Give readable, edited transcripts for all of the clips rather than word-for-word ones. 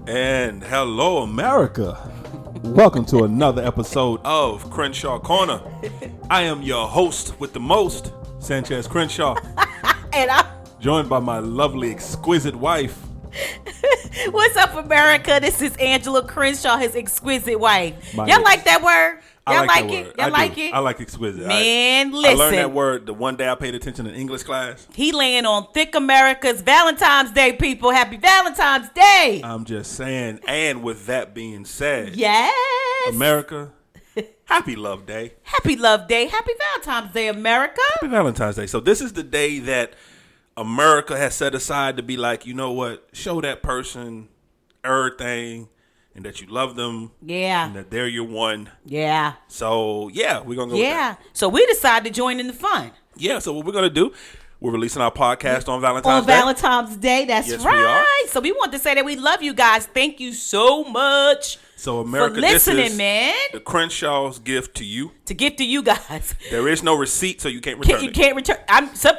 And hello, America. Welcome to another episode of Crenshaw Corner. I am your host with the most, Sanchez Crenshaw. And I'm joined by my lovely, exquisite wife. What's up, America? This is Angela Crenshaw, his exquisite wife. Y'all like that word? Y'all like it? Y'all like it? I like exquisite. Man, listen. I learned that word the one day I paid attention in English class. He laying on thick America's Valentine's Day, people. Happy Valentine's Day. I'm just saying, and with that being said, yes, America, happy Love Day. Happy Love Day. Happy Valentine's Day, America. Happy Valentine's Day. So this is the day that America has set aside to be like, you know what? Show that person everything. And that you love them. Yeah. And that they're your one. Yeah. So, yeah, we're going to go with that. So we decided to join in the fun. Yeah, so what we're going to do, we're releasing our podcast on Valentine's Day. On Valentine's Day, that's yes, right. We are. So we want to say that we love you guys. Thank you so much. So America, for listening, this is man. The Crenshaw's gift to you. To give to you guys. There is no receipt, so you can't return it. You can't return.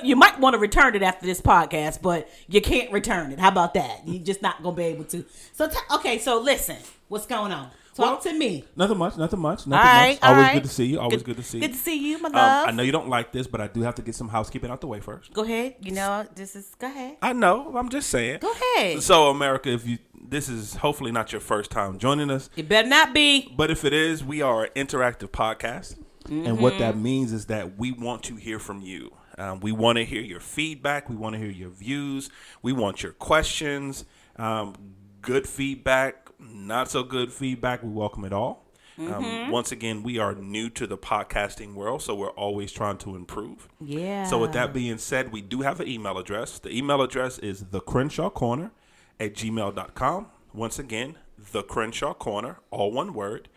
You might want to return it after this podcast, but you can't return it. How about that? You're just not gonna be able to. So okay. So listen, what's going on? Talk to me. Nothing much. All right, Always good to see you. Always good to see you. Good to see you, my love. I know you don't like this, but I do have to get some housekeeping out the way first. Go ahead. Go ahead. I know. I'm just saying. Go ahead. So, America, this is hopefully not your first time joining us. It better not be. But if it is, we are an interactive podcast. Mm-hmm. And what that means is that we want to hear from you. We want to hear your feedback. We want to hear your views. We want your questions. Good feedback, not so good feedback. We welcome it all. Mm-hmm. Once again, we are new to the podcasting world, so we're always trying to improve. Yeah. So with that being said, we do have an email address. The email address is thecrenshawcorner@gmail.com. Once again, thecrenshawcorner, all one word,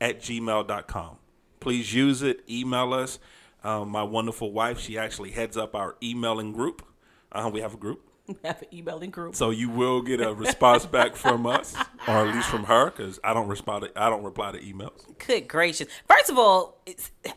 @gmail.com. Please use it. Email us. My wonderful wife, she actually heads up our emailing group. We have a group. We have an emailing group. So you will get a response back from us, or at least from her, because I don't reply to emails. Good gracious! First of all, I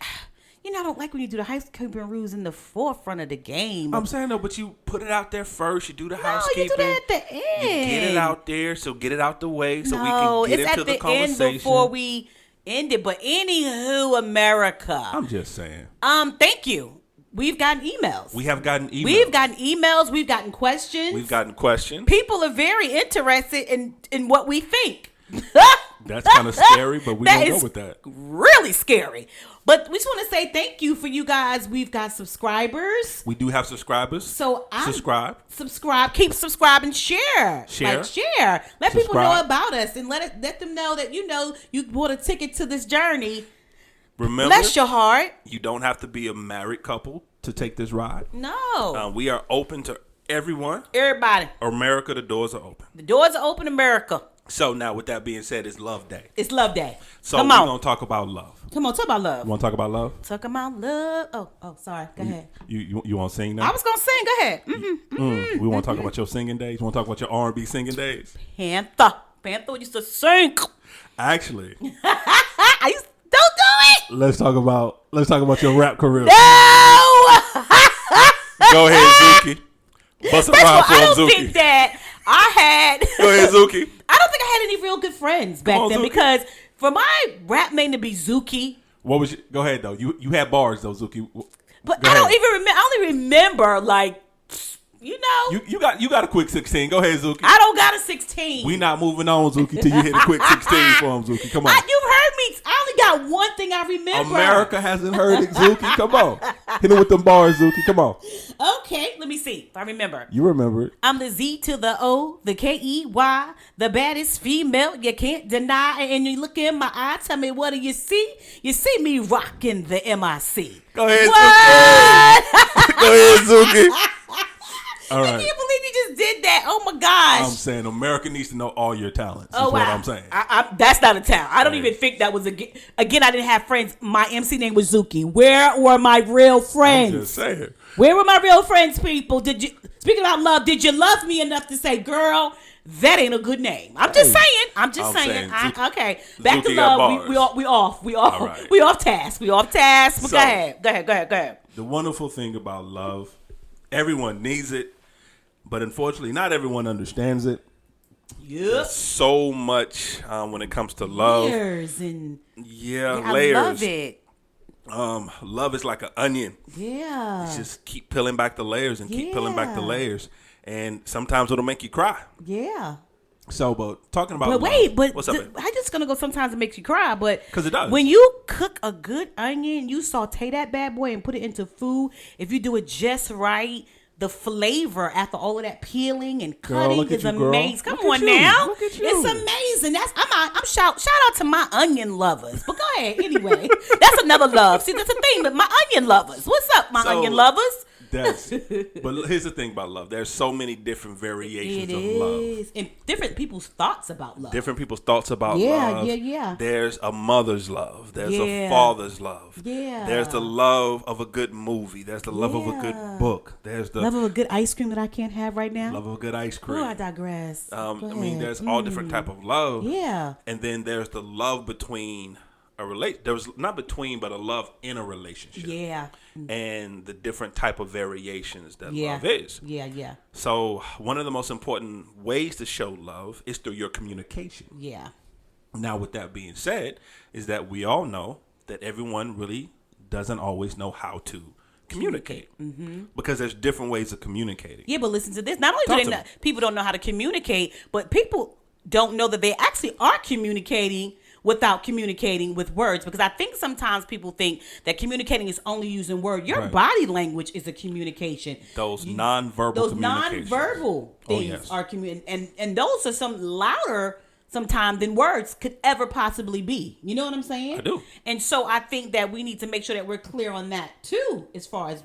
don't like when you do the housekeeping rules in the forefront of the game. I'm saying though, but you put it out there first. You do the housekeeping. You do that at the end. You get it out there, so get it out the way, so we can get into the conversation. End before we end it. But anywho, America. I'm just saying. Thank you. We've gotten emails. We have gotten emails. We've gotten emails. We've gotten questions. People are very interested in what we think. That's kind of scary, but we're going to go with that. Really scary. But we just want to say thank you for you guys. We've got subscribers. We do have subscribers. So subscribe. Keep subscribing. Share. Share. Let people know about us and let them know that you bought a ticket to this journey. Remember, bless your heart. You don't have to be a married couple to take this ride. No. We are open to everyone. Everybody. America, the doors are open. The doors are open, America. So now with that being said, it's Love Day. It's Love Day. So we're going to talk about love. Come on, talk about love. You want to talk about love? Talk about love. Oh, sorry. Go ahead. You want to sing now? I was going to sing. Go ahead. We want to talk about your singing days? You want to talk about your R&B singing days? Panther used to sing. Actually. Don't do it. Let's talk about your rap career. No. Go ahead, Zuki. Bust a rhyme for him, Zuki. I don't think that I had. Go ahead, Zuki. I don't think I had any real good friends back then, Zuki. Because for my rap name to be Zuki. What was go ahead though? You had bars though, Zuki. But I don't even remember. I only remember like. You got a quick 16. Go ahead, Zuki. I don't got a 16. We not moving on, Zuki, till you hit a quick 16 for him, Zuki. Come on. You've heard me. I only got one thing I remember. America hasn't heard it, Zuki. Come on. Hit it with them bars, Zuki. Come on. Okay, let me see if I remember. You remember it. I'm the Z to the O, the K-E-Y, the baddest female you can't deny. And you look in my eye, tell me, what do you see? You see me rocking the MIC. Go ahead, Zuki. Go ahead, Zuki. All right. I can't believe you just did that. Oh my gosh. I'm saying America needs to know all your talents. Oh, wow. What I'm saying. That's not a talent. I don't even think that was again. I didn't have friends. My MC name was Zuki. Where were my real friends? I'm just saying. Where were my real friends, people? Speaking about love, did you love me enough to say, girl, that ain't a good name? I'm just saying. Okay. Back Zuki to love. We off. We off task. But so, go ahead. The wonderful thing about love, everyone needs it. But unfortunately, not everyone understands it. There's so much when it comes to love. Layers and layers. I love it. Love is like an onion. Yeah. You just keep peeling back the layers and keep peeling back the layers. And sometimes it'll make you cry. Yeah. So, but talking about what's up? I'm just gonna go. Sometimes it makes you cry, but because it does. When you cook a good onion, you saute that bad boy and put it into food. If you do it just right, the flavor after all of that peeling and cutting is amazing. Come on now, it's amazing. I'm shout out to my onion lovers. But go ahead anyway. That's another love. See, that's the thing. But my onion lovers, what's up, my onion lovers? But here's the thing about love. There's so many different variations of love. And different people's thoughts about love. Love. Yeah. There's a mother's love. There's a father's love. Yeah. There's the love of a good movie. There's the love of a good book. There's the love of a good ice cream that I can't have right now. Love of a good ice cream. Oh, I digress. There's all different type of love. Yeah. And then there's the love between there was not between, but a love in a relationship. Yeah. And the different type of variations that love is. Yeah. So one of the most important ways to show love is through your communication. Yeah. Now, with that being said, is that we all know that everyone really doesn't always know how to communicate. Because there's different ways of communicating. Yeah, but listen to this. Not only do people don't know how to communicate, but people don't know that they actually are communicating without communicating with words, because I think sometimes people think that communicating is only using words. Your body language is a communication. Those nonverbal things are communication, and those are some louder sometimes than words could ever possibly be. You know what I'm saying? I do. And so I think that we need to make sure that we're clear on that too, as far as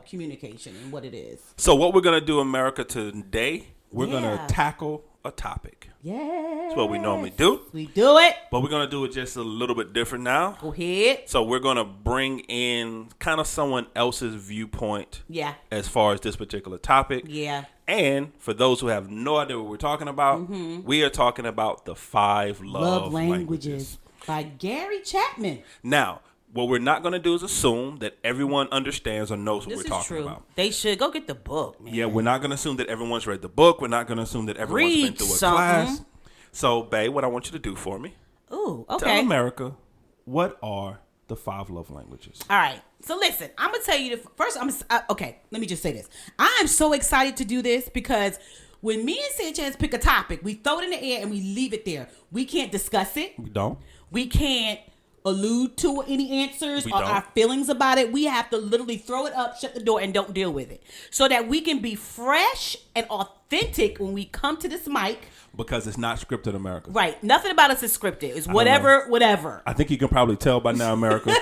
communication and what it is. So what we're gonna do, America, today, we're gonna tackle a topic. Yeah. That's what we normally do. We do it. But we're going to do it just a little bit different now. Go ahead. So we're going to bring in kind of someone else's viewpoint. Yeah. As far as this particular topic. Yeah. And for those who have no idea what we're talking about, we are talking about the 5 love languages by Gary Chapman. Now, what we're not going to do is assume that everyone understands or knows what we're talking about. They should go get the book, man. Yeah, we're not going to assume that everyone's read the book. We're not going to assume that everyone's been through a class. So, babe, what I want you to do for me. Ooh, okay. Tell America, what are the 5 love languages? All right. So, listen, I'm going to tell you first. Okay, let me just say this. I'm so excited to do this because when me and Sanchez pick a topic, we throw it in the air and we leave it there. We can't discuss it. We don't. We can't allude to any answers or our feelings about it. We have to literally throw it up, shut the door, and don't deal with it, so that we can be fresh and authentic when we come to this mic. Because it's not scripted, America. Right. Nothing about us is scripted. It's whatever. I think you can probably tell by now, America,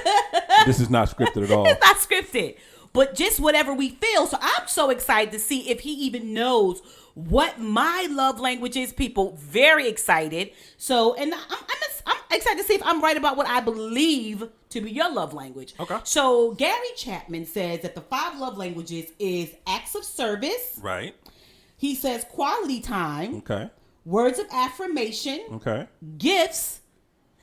this is not scripted at all. It's not scripted. But just whatever we feel. So I'm so excited to see if he even knows what my love language is. People, very excited. So, and I'm excited to see if I'm right about what I believe to be your love language. Okay. So Gary Chapman says that the 5 love languages is acts of service. Right. He says quality time. Okay. Words of affirmation. Okay. Gifts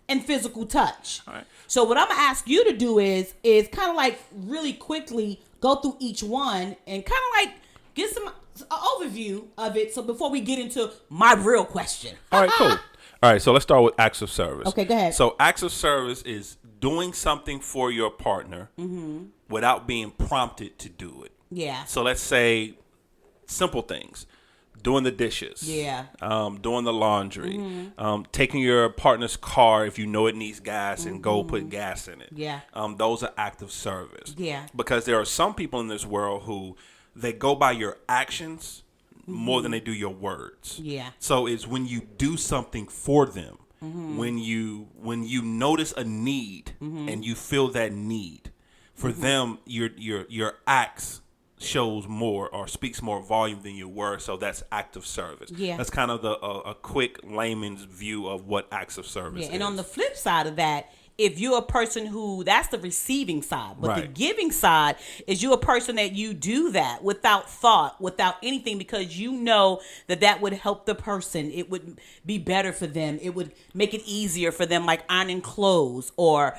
and physical touch. All right. So what I'm gonna ask you to do is kind of like really quickly go through each one and kind of like get an overview of it. So before we get into my real question. All right, cool. All right, so let's start with acts of service. Okay, go ahead. So acts of service is doing something for your partner without being prompted to do it. Yeah. So let's say simple things. Doing the dishes. Yeah. Doing the laundry. Taking your partner's car if you know it needs gas and go put gas in it. Yeah. Those are acts of service. Yeah. Because there are some people in this world who they go by your actions more than they do your words. Yeah. So it's when you do something for them, when you notice a need and you feel that need, for them your acts shows more or speaks more volume than your words. So that's act of service. Yeah. That's kind of a quick layman's view of what acts of service is. And on the flip side of that, if you're a person who, that's the receiving side, but the giving side is you're a person that you do that without thought, without anything, because you know that would help the person. It would be better for them. It would make it easier for them, like ironing clothes or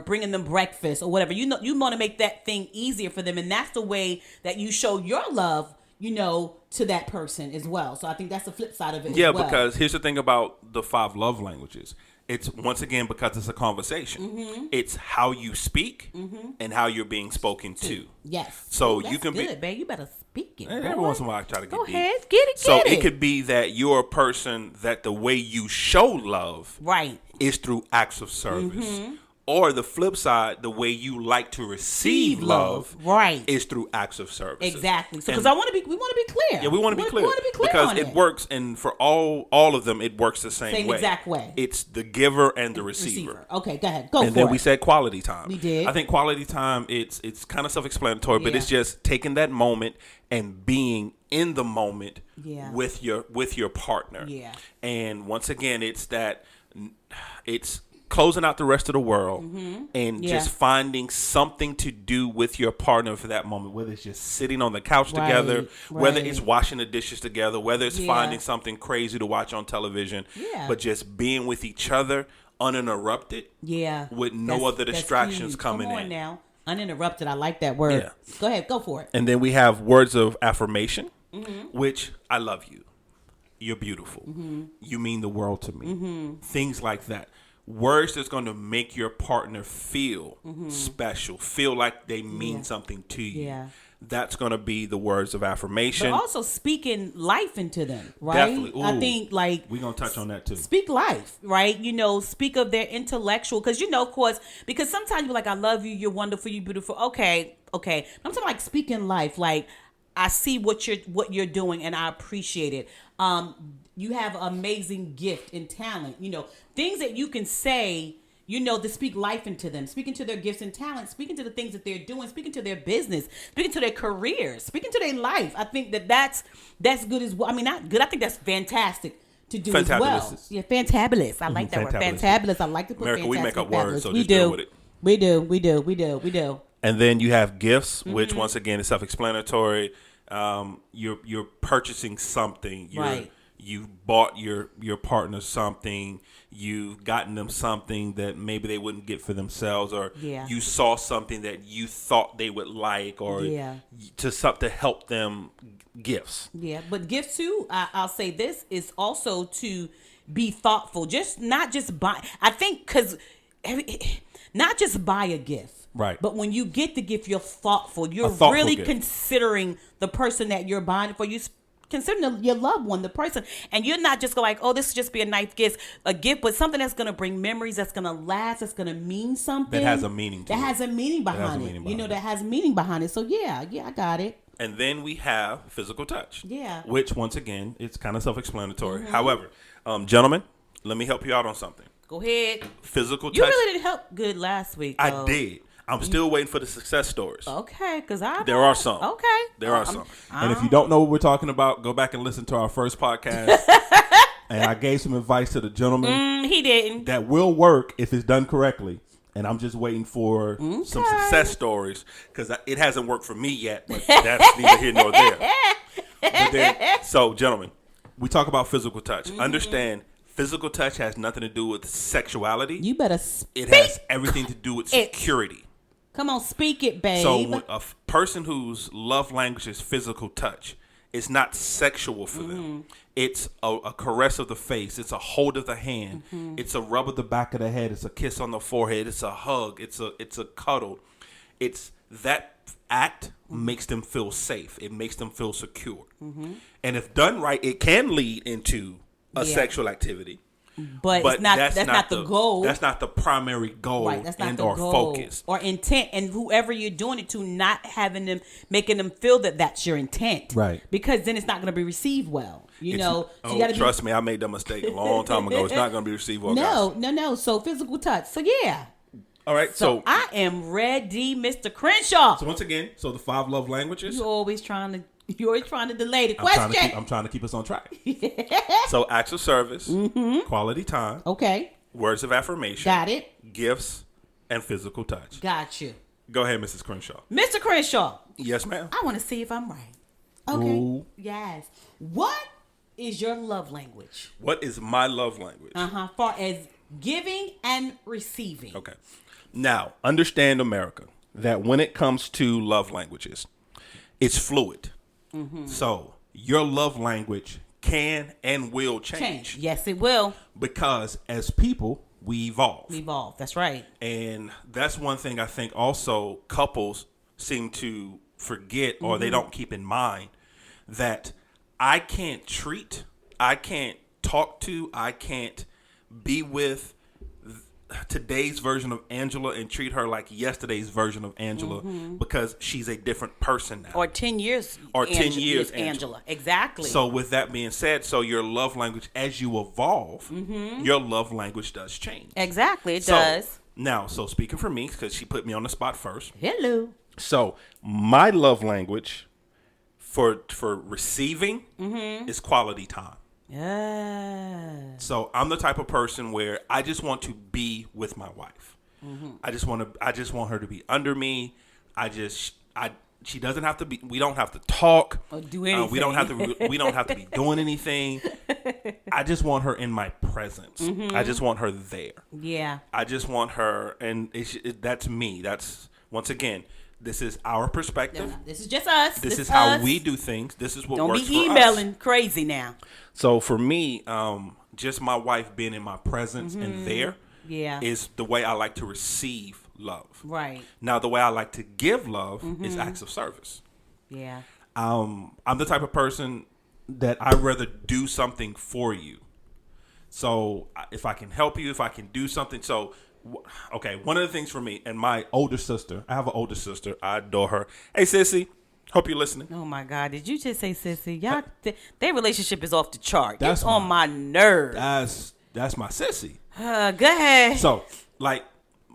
bringing them breakfast or whatever. You know, you want to make that thing easier for them, and that's the way that you show your love. to that person as well. So I think that's the flip side of it. Yeah, as well. because here's the thing about the 5 love languages. It's once again because it's a conversation. It's how you speak and how you're being spoken to. Yes. So that's you can good, babe. You better speak it. Every once in a while, I try to get Go deep. ahead, get it. So it could be that you're a person that the way you show love is through acts of service. Or the flip side, the way you like to receive love is through acts of service. Exactly. So, because we want to be clear. Yeah, we want to be clear. We want to be clear because on it works, and for all of them, it works the same way. Exact way. It's the giver and the receiver. Okay, go ahead. Go for it. And then we said quality time. We did. I think quality time, it's kind of self-explanatory, but it's just taking that moment and being in the moment with your partner. Yeah. And once again, it's closing out the rest of the world and just finding something to do with your partner for that moment, whether it's just sitting on the couch together, whether it's washing the dishes together, whether it's finding something crazy to watch on television, but just being with each other uninterrupted with no other distractions coming in. Come on now. Uninterrupted. I like that word. Yeah. Go ahead. Go for it. And then we have words of affirmation, which I love you. You're beautiful. You mean the world to me. Things like that. Words that's going to make your partner feel special, feel like they mean something to you. Yeah. That's going to be the words of affirmation. But also speaking life into them, right? Definitely. Ooh, I think we're going to touch on that too. Speak life, right? Speak of their intellectual, because of course, because sometimes you're like, I love you, you're wonderful, you're beautiful. Okay. I'm talking like speaking life, like I see what you're doing and I appreciate it. You have an amazing gift and talent, things that you can say, to speak life into them, speaking to their gifts and talents, speaking to the things that they're doing, speaking to their business, speaking to their careers, speaking to their life. I think that's good as well. I mean, not good. I think that's fantastic to do as well. Yeah, fantabulous. I like that word. Fantabulous. I like to put America, we make up words, so we just do. deal with it. We do. And then you have gifts, which once again is self-explanatory. You're purchasing something. You bought your partner something. You've gotten them something that maybe they wouldn't get for themselves, or you saw something that you thought they would like, or to help them. Gifts. Yeah, but gifts too. I'll say this is also to be thoughtful. Not just buy. I think because not just buy a gift. Right. But when you get the gift, you're thoughtful. You're really considering the person that you're buying it for. You considering your loved one, the person, and you're not just like, oh, this will just be a gift, but something that's going to bring memories, that's going to last, that's going to mean something. That has a meaning to it. That has a meaning behind it. That has meaning behind it. So yeah, I got it. And then we have physical touch. Yeah. Which, once again, it's kind of self-explanatory. However, gentlemen, let me help you out on something. Go ahead. Physical touch. You really didn't help good last week, though. I did. I'm still waiting for the success stories. Okay, because there are some. Okay. There are some. And if you don't know what we're talking about, go back and listen to our first podcast. And I gave some advice to the gentleman. He didn't. That will work if it's done correctly. And I'm just waiting for some success stories, because it hasn't worked for me yet. But that's neither here nor there. So, gentlemen, we talk about physical touch. Understand, physical touch has nothing to do with sexuality. You better speak. It has everything to do with security. Come on, speak it, babe. So a person whose love language is physical touch, it's not sexual for them. It's a caress of the face. It's a hold of the hand. It's a rub of the back of the head. It's a kiss on the forehead. It's a hug. It's a cuddle. It's that act makes them feel safe. It makes them feel secure. And if done right, it can lead into a sexual activity. But it's not, that's not the goal. That's not the primary goal, right? That's not the goal focus or intent. And whoever you're doing it to, not making them feel that that's your intent, right? Because then it's not going to be received well. So you gotta trust me, I made that mistake a long time ago. It's not going to be received well. No. So physical touch. So yeah. All right. So I am ready, Mr. Crenshaw. So once again, the 5 love languages. You're always trying to delay the question. I'm trying to keep us on track. So acts of service, quality time, words of affirmation, got it, gifts, and physical touch. Got you. Go ahead, Mrs. Crenshaw. Mr. Crenshaw. Yes, ma'am. I want to see if I'm right. Okay. Ooh. Yes. What is your love language? What is my love language? Far as giving and receiving. Okay. Now, understand, America, that when it comes to love languages, it's fluid. So your love language can and will change. Yes, it will. Because as people, we evolve. That's right. And that's one thing I think also couples seem to forget or they don't keep in mind, that I can't talk to, I can't be with today's version of Angela and treat her like yesterday's version of Angela because she's a different person now. Or 10 years. Or 10 years Angela. Exactly. So with that being said, so your love language, as you evolve, your love language does change. Exactly, it does. Now, so speaking for me, because she put me on the spot first. Hello. So my love language for receiving is quality time. Yeah. So I'm the type of person where I just want to be with my wife. I just want her to be under me. She doesn't have to be. We don't have to talk or do anything. We don't have to be doing anything. I just want her in my presence. I just want her there. Yeah. I just want her, and that's me. That's, once again, this is our perspective. This is just us. This is how we do things. This is what works for us. Don't be emailing crazy now. So for me, just my wife being in my presence and there is the way I like to receive love. Right. Now, the way I like to give love is acts of service. Yeah. I'm the type of person that I'd rather do something for you. So if I can help you, if I can do something. So, okay, one of the things for me and my older sister, I have an older sister. I adore her. Hey, sissy. Hope you're listening. Oh my God! Did you just say sissy? Y'all, their relationship is off the chart. It's on my nerves. That's my sissy. Go ahead. So, like,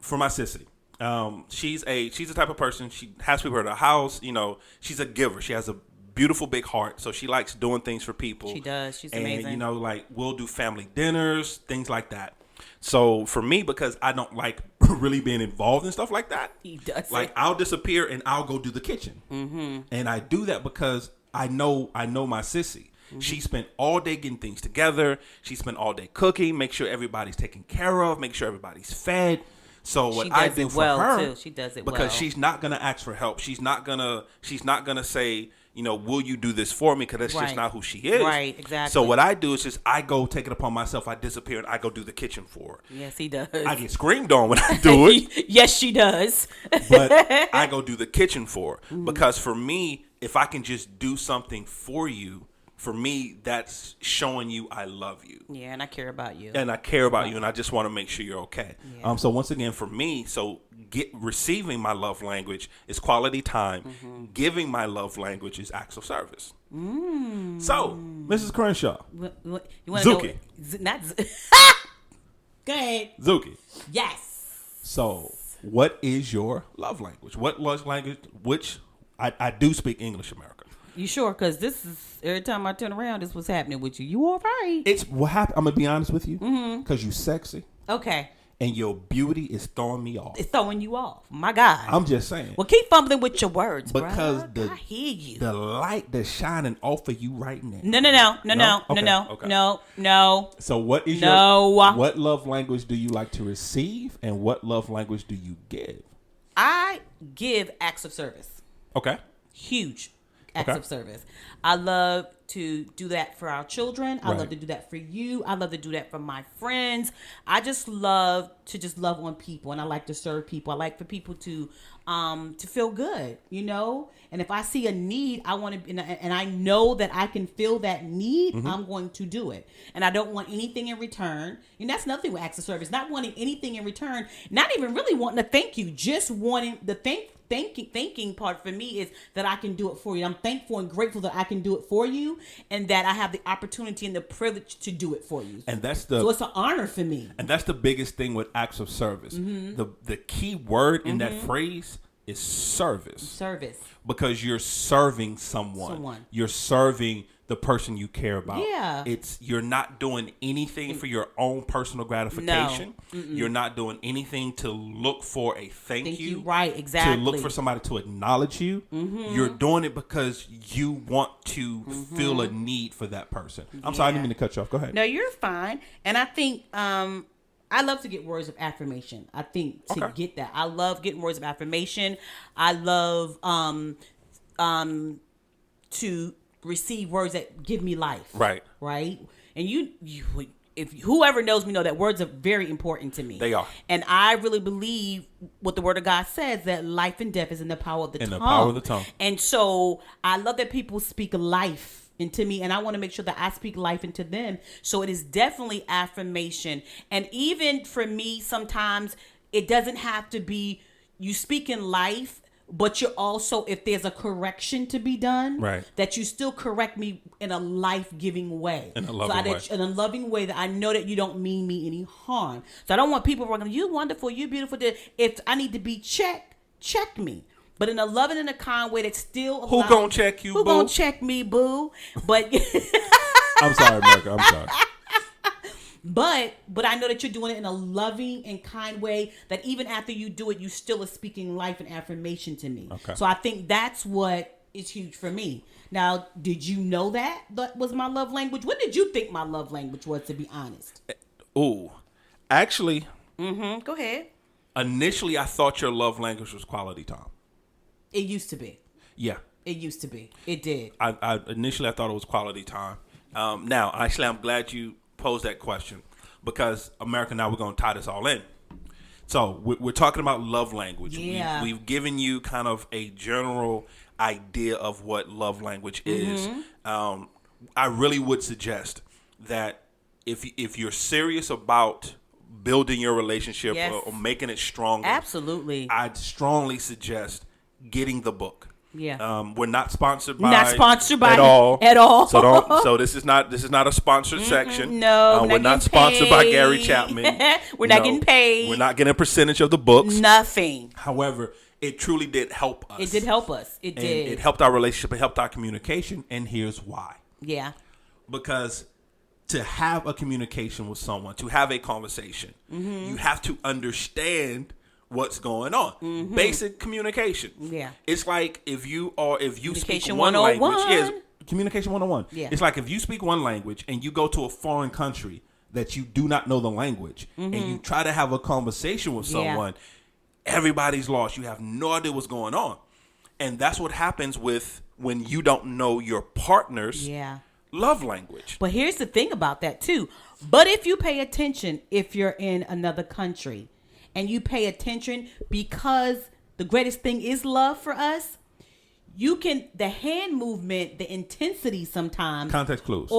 for my sissy, she's the type of person. She has people at her house. You know, she's a giver. She has a beautiful big heart, so she likes doing things for people. She does. She's amazing. And you know, like, we'll do family dinners, things like that. So for me, because I don't like really being involved in stuff like that, he does. Like, I'll disappear and I'll go do the kitchen, and I do that because I know my sissy. She spent all day getting things together. She spent all day cooking, make sure everybody's taken care of, make sure everybody's fed. So what I do for her, she does it because she's not gonna ask for help. She's not gonna say, you know, will you do this for me? Because that's just not who she is. Right, exactly. So what I do is just I go take it upon myself. I disappear and I go do the kitchen for her. Yes, he does. I get screamed on when I do it. Yes, she does. But I go do the kitchen for her. Because for me, if I can just do something for you, for me, that's showing you I love you. Yeah, and I care about you. And I care about you, and I just want to make sure you're okay. Yeah. So once again, for me, receiving my love language is quality time. Giving my love language is acts of service. So, Mrs. Crenshaw, you Zuki, go ahead, Zuki. Yes. So, what is your love language? What love language? Which I do speak English, America. You sure? Because this is, every time I turn around, this is what's happening with you. You all right? It's what happened. I'm going to be honest with you. Because you sexy. Okay. And your beauty is throwing me off. It's throwing you off. My God. I'm just saying. Well, keep fumbling with your words, because I hear you. The light that's shining off of you right now. No. So what is what love language do you like to receive, and what love language do you give? I give acts of service. Okay. Huge acts of service. I love to do that for our children. I love to do that for you. I love to do that for my friends. I just love to love on people, and I like to serve people. I like for people to feel good, you know. And if I see a need, I want to, and I know that I can fill that need. I'm going to do it, and I don't want anything in return. And that's nothing with acts of service. Not wanting anything in return. Not even really wanting to thank you. Just wanting the thanking part for me is that I can do it for you. I'm thankful and grateful that I can do it for you, and that I have the opportunity and the privilege to do it for you. And so it's an honor for me. And that's the biggest thing with acts of service. The key word in that phrase is service. Service. Because you're serving someone. You're serving the person you care about. Yeah. You're not doing anything for your own personal gratification. No. You're not doing anything to look for a thank you. Right, exactly. To look for somebody to acknowledge you. You're doing it because you want to feel a need for that person. I'm sorry, I didn't mean to cut you off. Go ahead. No, you're fine. And I think I love to get words of affirmation. I think to get that. I love getting words of affirmation. I love to receive words that give me life. Right. Right. And if whoever knows me know that words are very important to me. They are. And I really believe what the word of God says, that life and death is in the power of the tongue. In the power of the tongue. And so I love that people speak life into me, and I want to make sure that I speak life into them. So it is definitely affirmation. And even for me, sometimes it doesn't have to be you speaking life, but you're also, if there's a correction to be done, right, that you still correct me in a life-giving way. In a loving way. In a loving way that I know that you don't mean me any harm. So I don't want people going, you wonderful, you beautiful. If I need to be checked, check me. But in a loving and a kind way that still Who gonna check you, Who boo? gonna check me, boo? But I'm sorry, America. I'm sorry. But I know that you're doing it in a loving and kind way that even after you do it, you still are speaking life and affirmation to me. Okay. So I think that's what is huge for me. Now, did you know that was my love language? What did you think my love language was, to be honest? Ooh. Actually. Go ahead. Initially, I thought your love language was quality time. It used to be. Yeah. It used to be. It did. I initially thought it was quality time. Now, actually, I'm glad you posed that question because, America, now we're going to tie this all in. So we're talking about love language. Yeah. We've given you kind of a general idea of what love language is. I really would suggest that if you're serious about building your relationship or making it stronger, absolutely, I'd strongly suggest getting the book. Yeah. We're not sponsored by at all. So this is not a sponsored section. No, we're not sponsored by Gary Chapman. We're not getting paid. We're not getting a percentage of the books. Nothing. However, it truly did help us. It did help us. It did. It helped our relationship. It helped our communication. And here's why. Yeah. Because to have a communication with someone, to have a conversation, you have to understand what's going on. Basic communication. Yeah. It's like if you speak one 101. language. Yes, communication 101. Yeah. It's like if you speak one language and you go to a foreign country that you do not know the language and you try to have a conversation with someone, everybody's lost. You have no idea what's going on. And that's what happens when you don't know your partner's love language. But here's the thing about that too. But if you pay attention, if you're in another country, and you pay attention, because the greatest thing is love for us, the hand movement, the intensity sometimes. Context clues.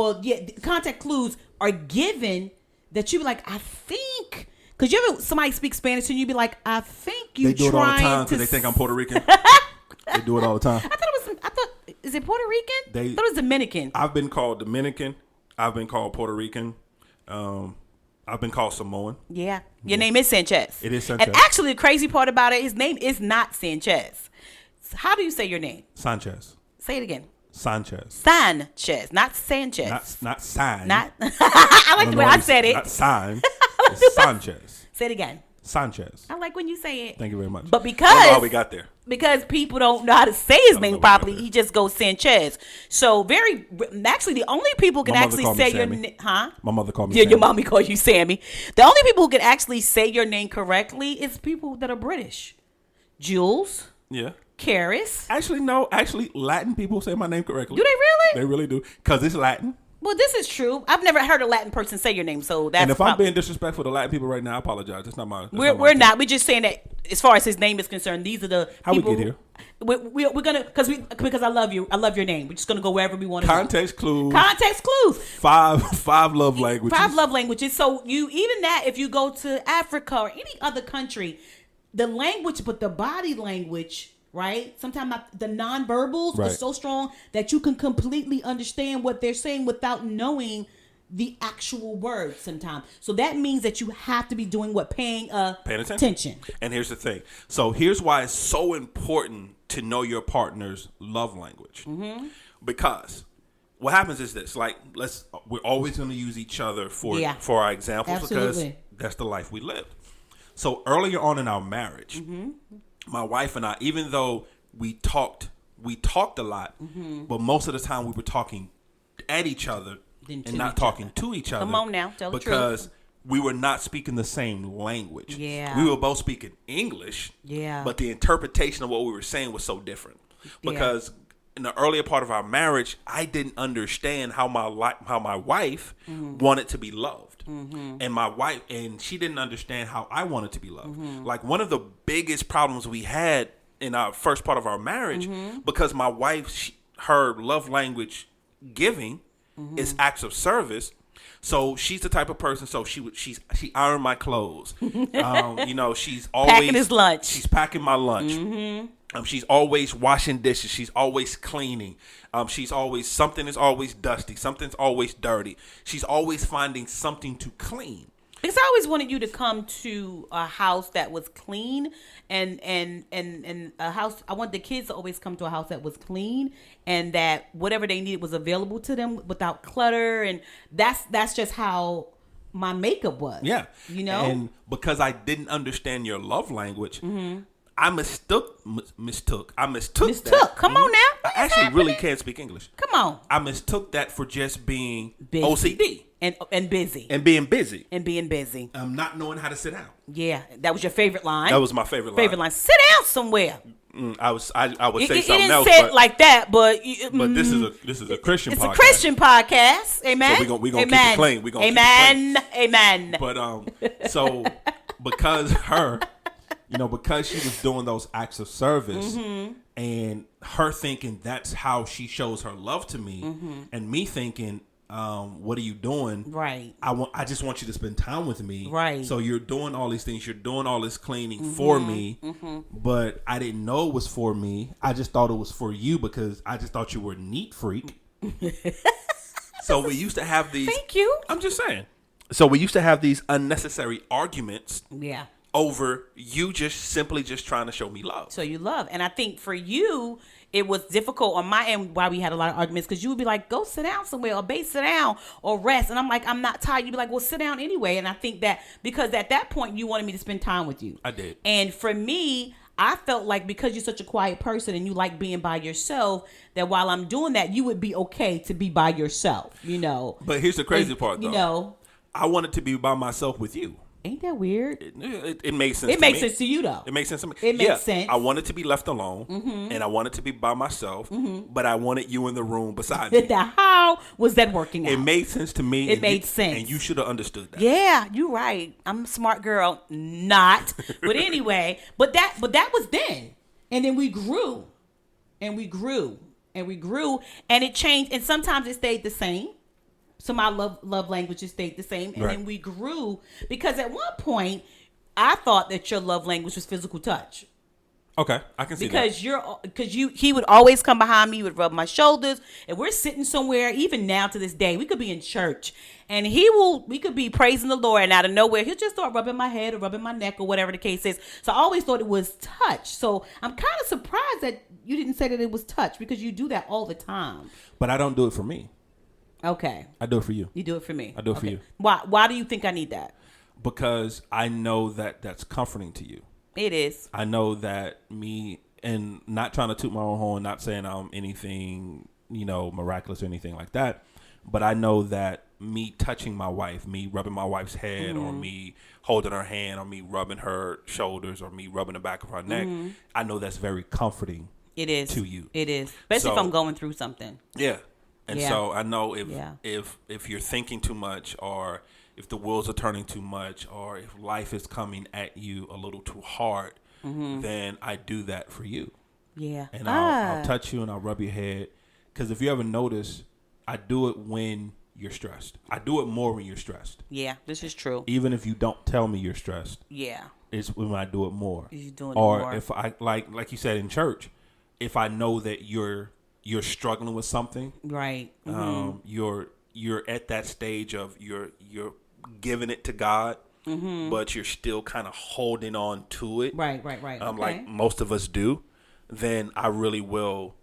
Context clues are given that you be like, I think. Because somebody speaks Spanish and you be like, I think you trying to. They do it all the time because they think I'm Puerto Rican. They do it all the time. Is it Puerto Rican? I thought it was Dominican. I've been called Dominican. I've been called Puerto Rican. I've been called Samoan. Yeah. Your name is Sanchez. It is Sanchez. And actually, the crazy part about it, his name is not Sanchez. How do you say your name? Sanchez. Say it again. Sanchez. Sanchez, not Sanchez. Not sign. I like the way I said it. Not sign. It's Sanchez. Say it again. Sanchez. I like when you say it. Thank you very much. But I don't know how we got there. Because people don't know how to say his name properly, he just goes Sanchez. So actually, the only people who can actually say your name, My mother called me Yeah, Sammy. your mommy called you Sammy. The only people who can actually say your name correctly is people that are British. Jules. Yeah. Karis. Actually, no. Actually, Latin people say my name correctly. Do they really? They really do. Because it's Latin. Well, this is true. I've never heard a Latin person say your name, so that's. And if I'm being disrespectful to Latin people right now, I apologize. That's not my. We're not. We're just saying that as far as his name is concerned, these are the how people we get here. We're gonna because I love you. I love your name. We're just gonna go wherever we want to. Context clues. Context clues. Five love languages. 5 love languages. So even that, if you go to Africa or any other country, the language, but the body language. Right? Sometimes the nonverbals are so strong that you can completely understand what they're saying without knowing the actual words sometimes. So that means that you have to be doing what? Paying attention. And here's the thing. So here's why it's so important to know your partner's love language. Because what happens is this. Like, we're always going to use each other for our examples. Absolutely. Because that's the life we lived. So earlier on in our marriage, my wife and I, even though we talked a lot, but most of the time we were talking at each other and not talking to each other. Come on now, tell the truth. Because we were not speaking the same language. Yeah. We were both speaking English. Yeah. But the interpretation of what we were saying was so different. Because in the earlier part of our marriage, I didn't understand how my wife wanted to be loved, and she didn't understand how I wanted to be loved. Like, one of the biggest problems we had in our first part of our marriage, because my wife, her love language giving is acts of service. So she's the type of person. So she ironed my clothes. She's always packing his lunch. She's packing my lunch. She's always washing dishes. She's always cleaning. Something is always dusty. Something's always dirty. She's always finding something to clean. Because I always wanted you to come to a house that was clean and a house. I want the kids to always come to a house that was clean and that whatever they needed was available to them without clutter. And that's just how my makeup was. Yeah. And because I didn't understand your love language, I mistook that. Come on now. I actually really can't speak English. Come on. I mistook that for just being busy. OCD. And busy. And being busy. Not knowing how to sit down. Yeah. That was your favorite line. That was my favorite line. Sit down somewhere. I would say something else. It didn't say it like that, but this is a Christian podcast. It's a Christian podcast. Amen. So we're gonna keep it clean. We're gonna Amen. Keep it clean. Amen. But so because because she was doing those acts of service and her thinking that's how she shows her love to me, and me thinking, what are you doing? Right. I just want you to spend time with me. Right. So you're doing all these things. You're doing all this cleaning for me. But I didn't know it was for me. I just thought it was for you because I just thought you were a neat freak. So we used to have these. Thank you. I'm just saying. So we used to have these unnecessary arguments. Yeah. Over you simply trying to show me love. So you love. And I think for you, it was difficult on my end why we had a lot of arguments because you would be like, go sit down somewhere or babe, sit down or rest. And I'm like, I'm not tired. You'd be like, well, sit down anyway. And I think that because at that point you wanted me to spend time with you. I did. And for me, I felt like because you're such a quiet person and you like being by yourself, that while I'm doing that, you would be okay to be by yourself, But here's the crazy part, though. I wanted to be by myself with you. Ain't that weird? It makes sense. It makes sense to you, though. It makes sense to me. It makes sense. I wanted to be left alone, and I wanted to be by myself, but I wanted you in the room beside me. Now, how was that working out? It made sense to me. It made sense. And you should have understood that. Yeah, you're right. I'm a smart girl. Not. But anyway, but that was then. And then we grew. And we grew. And we grew. And it changed. And sometimes it stayed the same. So my love languages stayed the same. And then we grew because at one point I thought that your love language was physical touch. Okay, I can see that. Because he would always come behind me, he would rub my shoulders, and we're sitting somewhere, even now to this day, we could be in church and we could be praising the Lord, and out of nowhere he'll just start rubbing my head or rubbing my neck or whatever the case is. So I always thought it was touch. So I'm kind of surprised that you didn't say that it was touch because you do that all the time. But I don't do it for me. Okay. I do it for you. You do it for me. I do it for you. Why do you think I need that? Because I know that that's comforting to you. It is. I know that me, and not trying to toot my own horn, not saying I'm anything, miraculous or anything like that, but I know that me touching my wife, me rubbing my wife's head, or me holding her hand, or me rubbing her shoulders, or me rubbing the back of her neck, I know that's very comforting. It is to you. It is, especially if I'm going through something. Yeah. And so I know if you're thinking too much, or if the wheels are turning too much, or if life is coming at you a little too hard, then I do that for you. Yeah. And I'll touch you and I'll rub your head. Because if you ever notice, I do it when you're stressed. I do it more when you're stressed. Yeah, this is true. Even if you don't tell me you're stressed. Yeah. It's when I do it more. You're doing it more. Or if I, like you said in church, if I know that you're struggling with something, right? You're at that stage of you're giving it to God, but you're still kind of holding on to it, right. Okay. Like most of us do. Then I really will.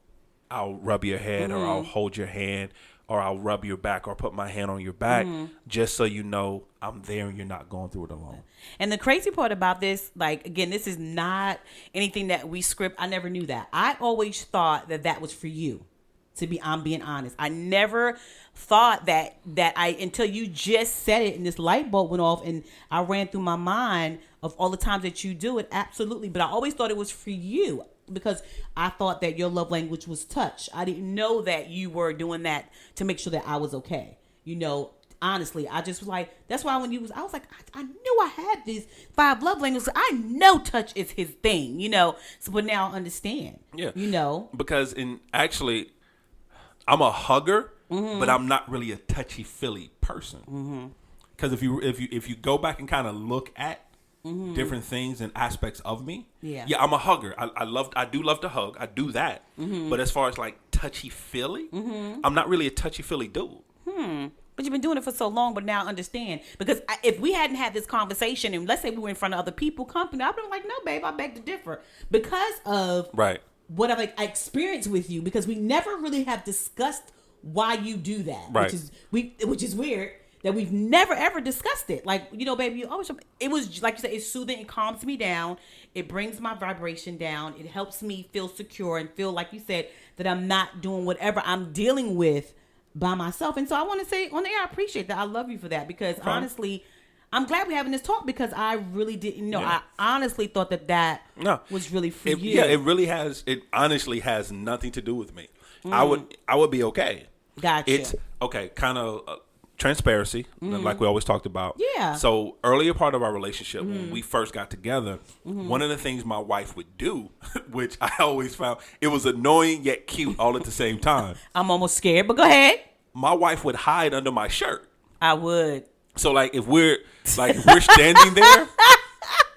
I'll rub your head, or I'll hold your hand, or I'll rub your back, or put my hand on your back, just so you know I'm there and you're not going through it alone. And the crazy part about this, like, again, this is not anything that we script. I never knew that. I always thought that was for you. I'm being honest. I never thought that until you just said it and this light bulb went off and I ran through my mind of all the times that you do it. Absolutely. But I always thought it was for you. because I thought that your love language was touch. I didn't know that you were doing that to make sure that I was okay. Honestly, I just was like, that's why I was like, I knew I had these 5 love languages. I know touch is his thing, So, but now I understand. Yeah. Because actually, I'm a hugger, but I'm not really a touchy-feely person. Because if you go back and kind of look at different things and aspects of me, I'm a hugger. I do love to hug. I do that. But as far as like touchy-feely, I'm not really a touchy-feely dude. But you've been doing it for so long, but now I understand. Because if we hadn't had this conversation, and let's say we were in front of other people, company, I'd been like, no, babe, I beg to differ. Because of what I experienced with you, because we never really have discussed why you do that. Right. Which is weird that we've never, ever discussed it. Like, baby, you always, it was, like you said, it's soothing, it calms me down, it brings my vibration down, it helps me feel secure and feel, like you said, that I'm not doing whatever I'm dealing with by myself. And so I want to say on the air, I appreciate that. I love you for that, because honestly, I'm glad we're having this talk, because I really didn't know. I honestly thought that was really for you. Yeah, it honestly has nothing to do with me. I would be okay. Gotcha. It's okay, kind of transparency, like we always talked about. Yeah. So earlier part of our relationship, when we first got together, one of the things my wife would do, which I always found, it was annoying yet cute all at the same time. I'm almost scared, but go ahead. My wife would hide under my shirt. I would. So like if we're standing there,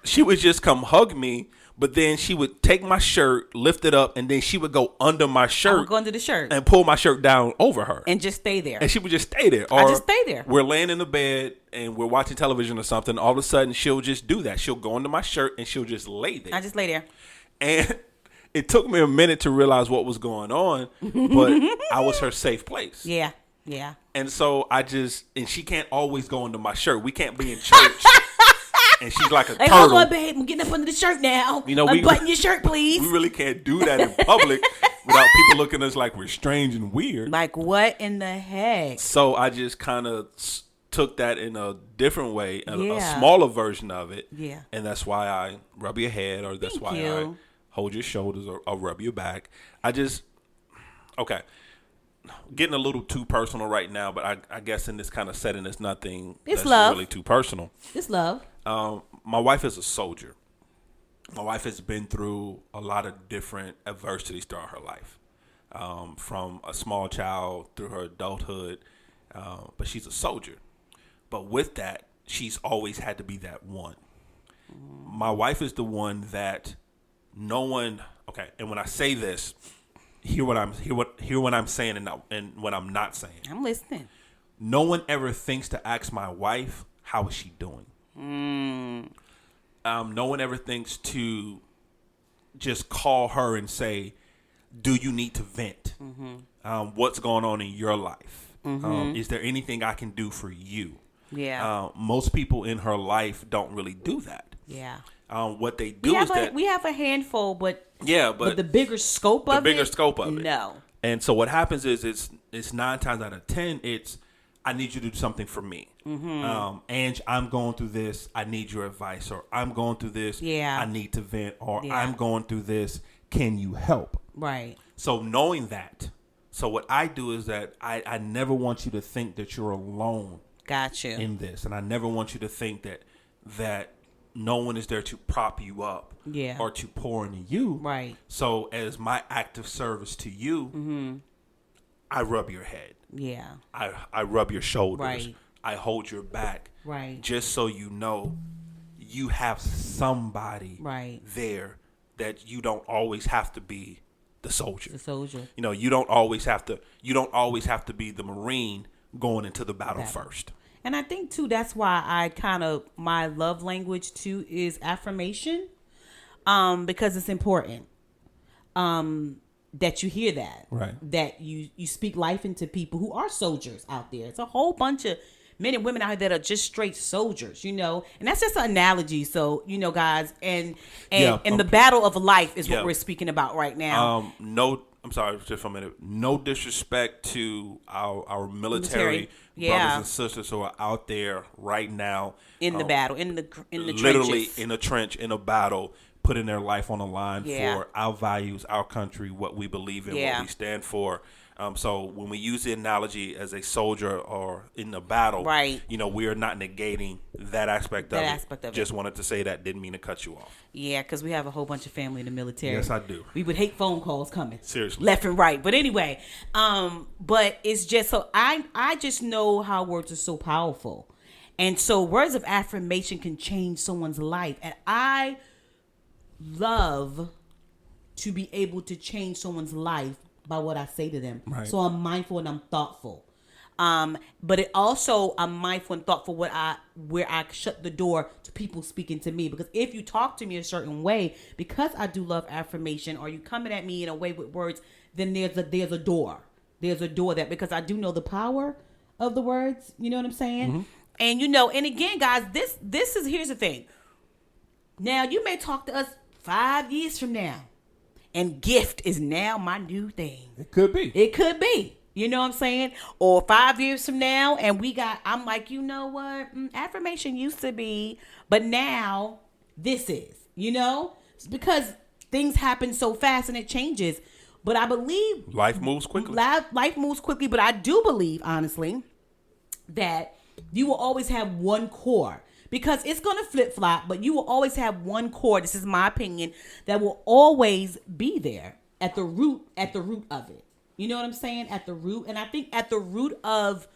she would just come hug me. But then she would take my shirt, lift it up, and then she would go under my shirt. I would go under the shirt. And pull my shirt down over her. And just stay there. And she would just stay there. Or I just stay there. We're laying in the bed and we're watching television or something. All of a sudden, she'll just do that. She'll go under my shirt and she'll just lay there. I just lay there. And it took me a minute to realize what was going on, but I was her safe place. Yeah, yeah. And so and she can't always go under my shirt. We can't be in church. And she's like a turtle. Hold on, babe. I'm getting up under the shirt now. Unbutton your shirt, please. We really can't do that in public without people looking at us like we're strange and weird. Like, what in the heck? So I just kind of took that in a different way, a smaller version of it. Yeah. And that's why I rub your head, or that's why I hold your shoulders, or I'll rub your back. Okay. Getting a little too personal right now, but I guess in this kind of setting, it's nothing that's really too personal. It's love. My wife is a soldier. My wife has been through a lot of different adversities throughout her life, from a small child through her adulthood, but she's a soldier. But with that, she's always had to be that one. My wife is the one that no one. Okay, and when I say this, hear what I'm saying and what I'm not saying. I'm listening. No one ever thinks to ask my wife, how is she doing? No one ever thinks to just call her and say, do you need to vent? What's going on in your life? Is there anything I can do for you? Yeah. Most people in her life don't really do that. Yeah. What they do is that we have a handful, but but the bigger scope of it. No. And so what happens is it's 9 times out of 10 it's, I need you to do something for me. Ange, I'm going through this. I need your advice. Or I'm going through this. Yeah. I need to vent. Or I'm going through this. Can you help? Right. So knowing that, so what I do is that I never want you to think that you're alone. Gotcha. In this. And I never want you to think that no one is there to prop you up. Yeah. Or to pour into you. Right. So as my act of service to you, I rub your head. Yeah. I rub your shoulders. Right. I hold your back. Right. Just so you know you have somebody there that you don't always have to be the soldier. The soldier. You don't always have to be the Marine going into the battle first. And I think too that's why my love language too is affirmation. Because it's important. That you hear that. Right. That you speak life into people who are soldiers out there. It's a whole bunch of men and women out here that are just straight soldiers, and that's just an analogy. So, guys, and the battle of life is what we're speaking about right now. I'm sorry, just for a minute. No disrespect to our military brothers and sisters who are out there right now in the battle, in the literally trenches. In a trench, in a battle, putting their life on the line for our values, our country, what we believe in, what we stand for. So when we use the analogy as a soldier or in a battle, right, we are not negating that aspect of it. Just wanted to say that, didn't mean to cut you off. Yeah, because we have a whole bunch of family in the military. Yes, I do. We would hate phone calls coming. Seriously. Left and right. But anyway, but it's just so I just know how words are so powerful. And so words of affirmation can change someone's life. And I love to be able to change someone's life by what I say to them. Right. So I'm mindful and I'm thoughtful. But it also, I'm mindful and thoughtful where I shut the door to people speaking to me. Because if you talk to me a certain way, because I do love affirmation, or you coming at me in a way with words, then there's a door. There's a door that, because I do know the power of the words. You know what I'm saying? Mm-hmm. And and again, guys, this is, here's the thing. Now, you may talk to us 5 years from now, and gift is now my new thing. It could be. You know what I'm saying? Or 5 years from now, and I'm like, you know what? Affirmation used to be, but now this is, It's because things happen so fast and it changes. But I believe life moves quickly. Life moves quickly, but I do believe, honestly, that you will always have one core. Because it's going to flip-flop, but you will always have one core, this is my opinion, that will always be there at the root of it. You know what I'm saying? At the root. And I think at the root of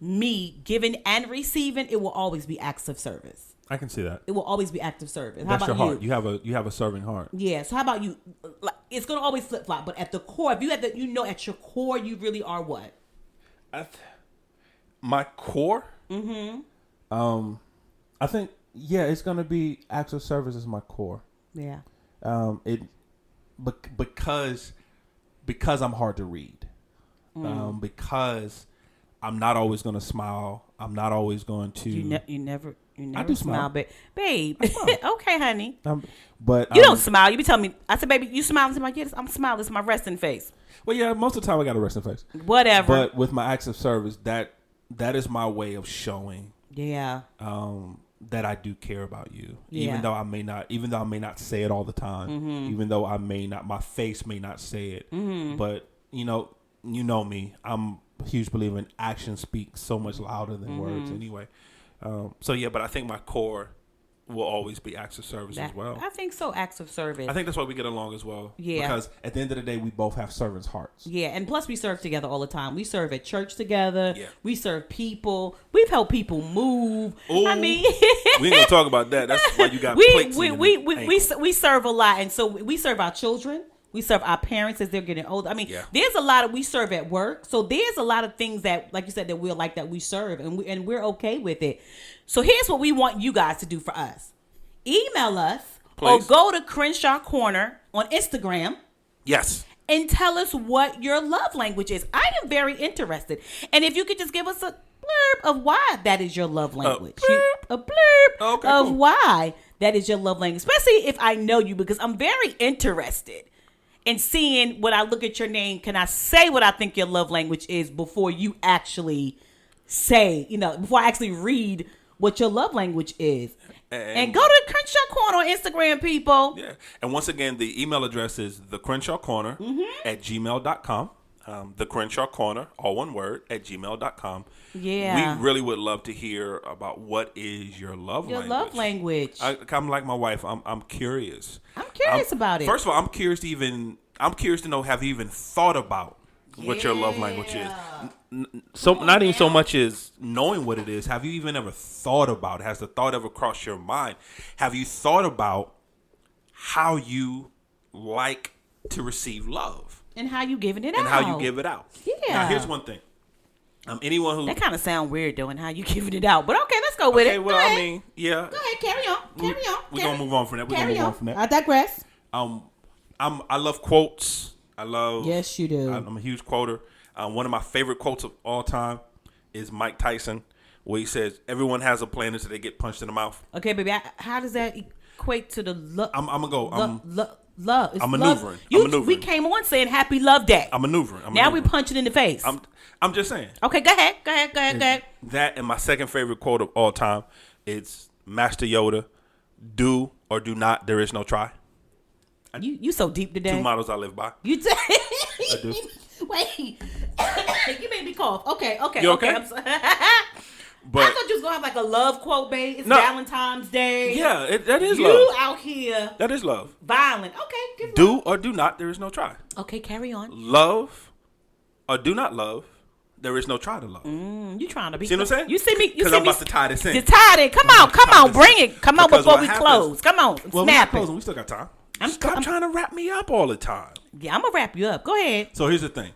me giving and receiving, it will always be acts of service. I can see that. It will always be acts of service. That's your heart. You have a serving heart. Yeah. So how about you? It's going to always flip-flop, but at the core, if you have that, at your core, you really are what? My core? Mm-hmm. I think, it's going to be acts of service is my core. Yeah. Because I'm hard to read. Because I'm not always going to smile. I'm not always going to. You never smile, babe. Okay, honey. But you don't smile. You be telling me. I said, baby, you smiling? I'm like, yes, I'm smiling. It's my resting face. Well, yeah, most of the time I got a resting face. Whatever. But with my acts of service, that is my way of showing. Yeah. That I do care about you, even though I may not say it all the time, even though my face may not say it, but you know me, I'm a huge believer in action speaks so much louder than words anyway. But I think my core will always be acts of service as well. I think so, acts of service. I think that's why we get along as well. Yeah. Because at the end of the day, we both have servants' hearts. Yeah, and plus we serve together all the time. We serve at church together. Yeah. We serve people. We've helped people move. Ooh, I mean, we ain't gonna talk about that. That's why you got plates. We serve a lot, and so we serve our children. We serve our parents as they're getting older. I mean, there's a lot we serve at work. So there's a lot of things that, like you said, that we're like that we serve, and we're okay with it. So here's what we want you guys to do for us. Email us, please, or go to Crenshaw Corner on Instagram. Yes. And tell us what your love language is. I am very interested. And if you could just give us a blurb of why that is your love language. A blurb of why that is your love language. Especially if I know you, because I'm very interested in seeing, when I look at your name, can I say what I think your love language is before you actually say, before I actually read what your love language is. And go to Crenshaw Corner on Instagram, people. Yeah. And once again, the email address is thecrenshawcorner at gmail.com. The Crenshaw Corner, all one word, at gmail.com. Yeah. We really would love to hear about what is your love language. Your love language. I'm like my wife. I'm curious. I'm curious about it. First of all, I'm curious to know, have you even thought about what your love language is? So not even so much as knowing what it is. Have you even ever thought about it? Has the thought ever crossed your mind? Have you thought about how you like to receive love and how you giving it out? And how you give it out. Yeah. Now here's one thing. Anyone who that kind of sound weird though, and how you giving it out. But okay, let's go with it. Well, I mean, yeah. Go ahead, carry on. We're gonna move on from that. I digress. I love quotes. Yes, you do. I'm a huge quoter. One of my favorite quotes of all time is Mike Tyson, where he says, "Everyone has a plan until they get punched in the mouth." Okay, baby. How does that equate to the love? I'm gonna go. Love. I'm maneuvering. We came on saying Happy Love Day. I'm maneuvering. Now we punching in the face. I'm just saying. Okay, go ahead. That and my second favorite quote of all time, it's Master Yoda Do or do not, there is no try. You so deep today. 2 models I live by. You I do. Wait. You made me cough. Okay. You okay? I'm sorry. But I thought you was going to have like a love quote, babe. It's Valentine's Day. Yeah, that is love. You out here. That is love. Violent. Okay. Do or do not, there is no try. Okay, carry on. Love or do not love, there is no try to love. You trying to be. See what I'm saying? You see me. Because I'm about to tie this in. You tied it. Come on. Bring it. Come on before we close. Come on. Well, Snap we're it. we still got time. Stop trying to wrap me up all the time. Yeah, I'm going to wrap you up. Go ahead. So here's the thing.